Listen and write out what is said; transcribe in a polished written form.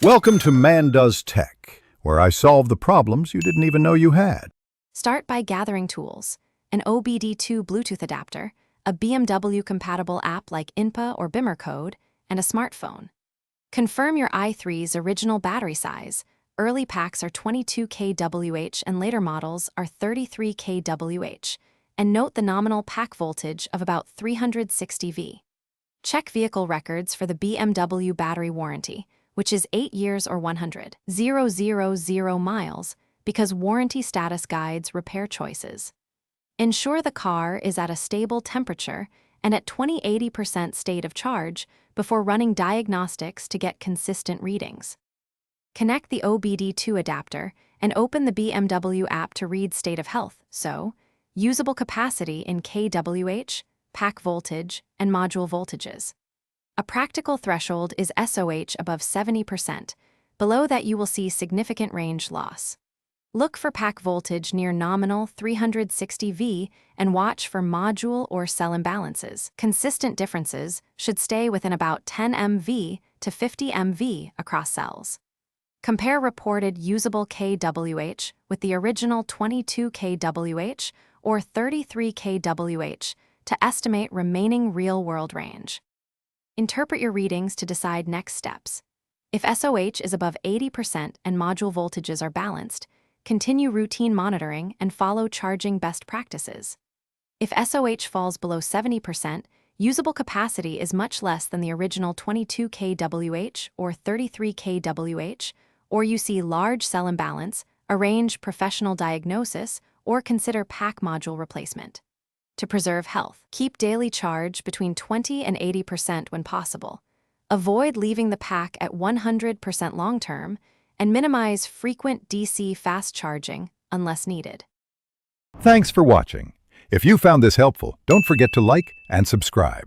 Welcome to Man Does Tech, where I solve the problems you didn't even know you had. Start by gathering tools, an OBD2 Bluetooth adapter, a BMW-compatible app like INPA or BIMR code, and a smartphone. Confirm your i3's original battery size. Early packs are 22 kWh and later models are 33 kWh. And note the nominal pack voltage of about 360 V. Check vehicle records for the BMW battery warranty, which is 8 years or 100,000 miles, because warranty status guides repair choices. Ensure the car is at a stable temperature and at 20-80% state of charge before running diagnostics to get consistent readings. Connect the OBD2 adapter and open the BMW app to read state of health, so usable capacity in kWh, pack voltage, and module voltages. A practical threshold is SOH above 70%. Below that you will see significant range loss. Look for pack voltage near nominal 360 V and watch for module or cell imbalances. Consistent differences should stay within about 10 MV to 50 MV across cells. Compare reported usable kWh with the original 22 kWh or 33 kWh to estimate remaining real-world range. Interpret your readings to decide next steps. If SOH is above 80% and module voltages are balanced, continue routine monitoring and follow charging best practices. If SOH falls below 70%, usable capacity is much less than the original 22 kWh or 33 kWh, or you see large cell imbalance, arrange professional diagnosis, or consider pack module replacement. To preserve health, keep daily charge between 20 and 80% when possible. Avoid leaving the pack at 100% long-term, and minimize frequent DC fast charging unless needed. Thanks for watching. If you found this helpful, don't forget to like and subscribe.